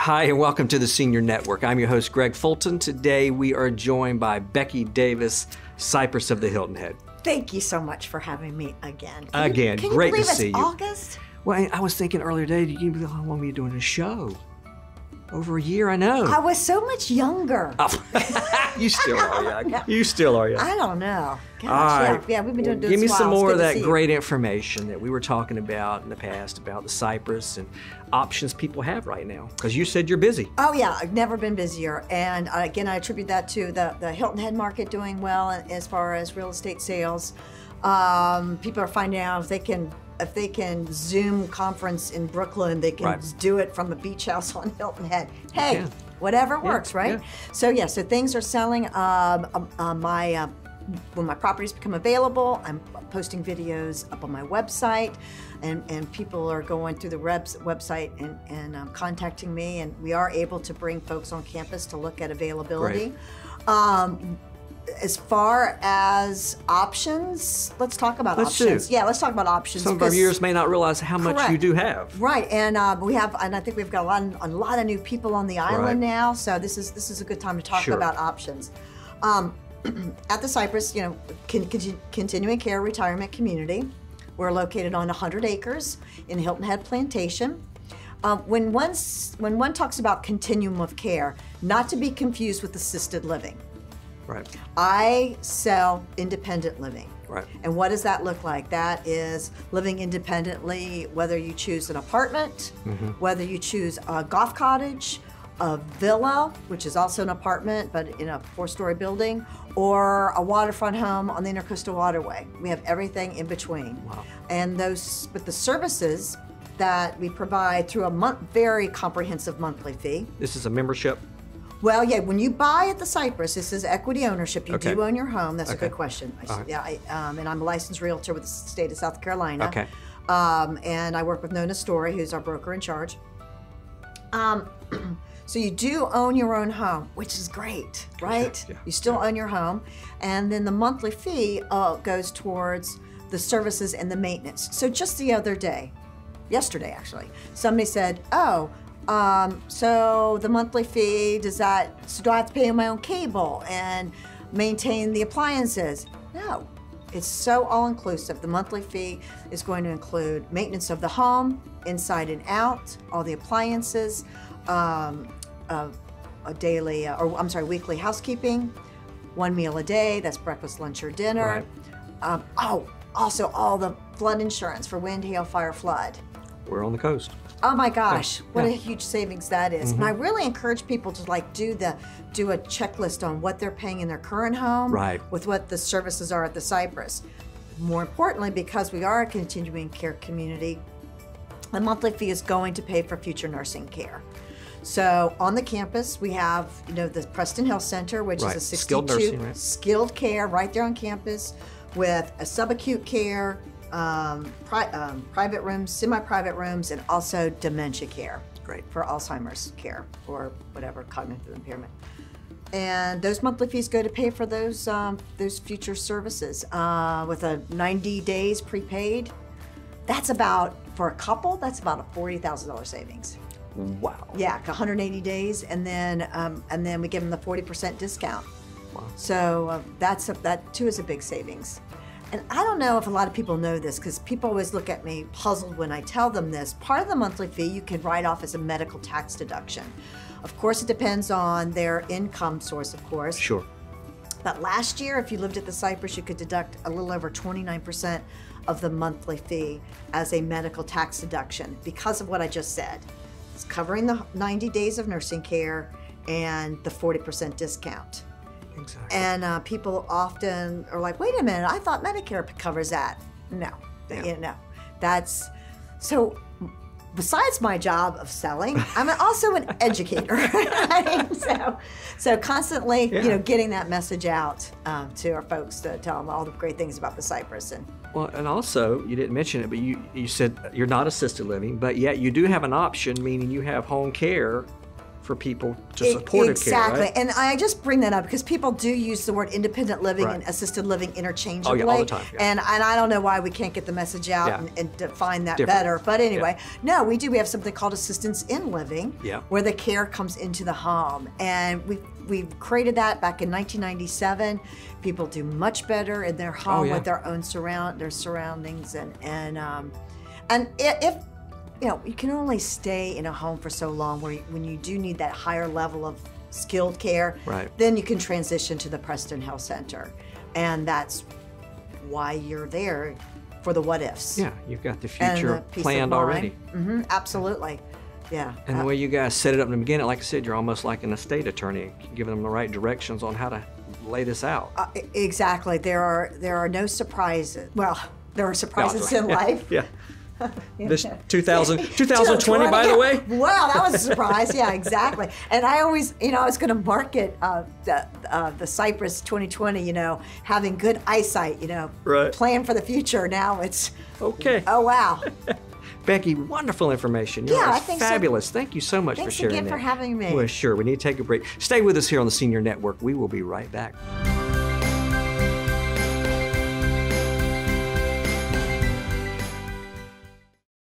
Hi, and welcome to the Senior Network. I'm your host, Greg Fulton. Today, we are joined by Becky Davis, Cypress of the Hilton Head. Thank you so much for having me again. Great to see you. August? Well, I was thinking earlier today, how long were you doing this show? Over a year, I know. I was so much younger. Oh. You still are young. No. You still are young. I don't know. Gosh, all right. Yeah, we've been doing this Give me some more of that great great information that we were talking about in the past about the Cypress and options people have right now. Because you said you're busy. Oh yeah, I've never been busier. And again, I attribute that to the Hilton Head market doing well as far as real estate sales. People are finding out if they can Zoom conference in Brooklyn, they can do it from a beach house on Hilton Head. Hey, whatever works, right? Yeah. So things are selling. When my properties become available, I'm posting videos up on my website, and people are going through the website and contacting me, and we are able to bring folks on campus to look at availability. As far as options, let's talk about options. Yeah, let's talk about options. Some of our viewers may not realize how much you do have. Right, and I think we've got a lot of new people on the island now, so this is a good time to talk about options. At the Cypress, continuing care retirement community, we're located on 100 acres in Hilton Head Plantation. When one talks about continuum of care, not to be confused with assisted living. Right. I sell independent living. Right. And what does that look like? That is living independently, whether you choose an apartment, whether you choose a golf cottage, a villa, which is also an apartment, but in a 4-story building, or a waterfront home on the Intercoastal Waterway. We have everything in between. Wow. And with the services that we provide through a very comprehensive monthly fee. This is a membership? Well, yeah, when you buy at the Cypress, this is equity ownership. You do own your home. That's a good question. And I'm a licensed realtor with the state of South Carolina. Okay. And I work with Nona Story, who's our broker in charge. So you do own your own home, which is great, right? Yeah. You still own your home. And then the monthly fee goes towards the services and the maintenance. So just the other day, yesterday actually, somebody said, so the monthly fee, do I have to pay my own cable and maintain the appliances? No, it's so all-inclusive. The monthly fee is going to include maintenance of the home, inside and out, all the appliances, weekly housekeeping, 1 meal a day, that's breakfast, lunch, or dinner. Right. Also all the flood insurance for wind, hail, fire, flood. We're on the coast. Oh my gosh, what a huge savings that is. And I really encourage people to do a checklist on what they're paying in their current home with what the services are at the Cypress. More importantly, because we are a continuing care community, the monthly fee is going to pay for future nursing care. So on the campus, we have the Preston Health Center, which is a 62 skilled care right there on campus with a subacute care, private rooms, semi-private rooms, and also dementia care. Great. For Alzheimer's care or whatever, cognitive impairment. And those monthly fees go to pay for those future services with a 90 days prepaid. That's for a couple, that's about a $40,000 savings. Wow. Yeah, 180 days, and then we give them the 40% discount. Wow. So that too is a big savings. And I don't know if a lot of people know this, because people always look at me puzzled when I tell them this. Part of the monthly fee you can write off as a medical tax deduction. Of course, it depends on their income source, of course. Sure. But last year, if you lived at the Cypress, you could deduct a little over 29% of the monthly fee as a medical tax deduction because of what I just said. It's covering the 90 days of nursing care and the 40% discount. Exactly. And people often are like, wait a minute, I thought Medicare covers that. No, that's, so besides my job of selling, I'm also an educator, right? So constantly, getting that message out to our folks to tell them all the great things about the Cypress. And also, you didn't mention it, but you said you're not assisted living, but yet you do have an option, meaning you have home care for people to supportive exactly. care, right? And I just bring that up because people do use the word independent living and assisted living interchangeably. Oh, yeah, all the time. Yeah. And I don't know why we can't get the message out and define that better. But anyway, no, we do. We have something called assistance in living, where the care comes into the home. And we've created that back in 1997. People do much better in their home with their own surroundings. And if you can only stay in a home for so long when you do need that higher level of skilled care, then you can transition to the Preston Health Center. And that's why you're there, for the what ifs. Yeah, you've got the future planned already. Absolutely. Yeah. And the way you guys set it up in the beginning, like I said, you're almost like an estate attorney, giving them the right directions on how to lay this out. Exactly. There are no surprises. Well, there are surprises in life. Yeah. This 2020, by the way. Wow, that was a surprise. Yeah, exactly. And I always, I was going to market the Cypress 2020, having good eyesight, plan for the future. Now it's okay. Oh wow. Becky, wonderful information. I think fabulous. So. Thank you so much for sharing that. Thanks again for having me. Well, sure. We need to take a break. Stay with us here on the Senior Network. We will be right back.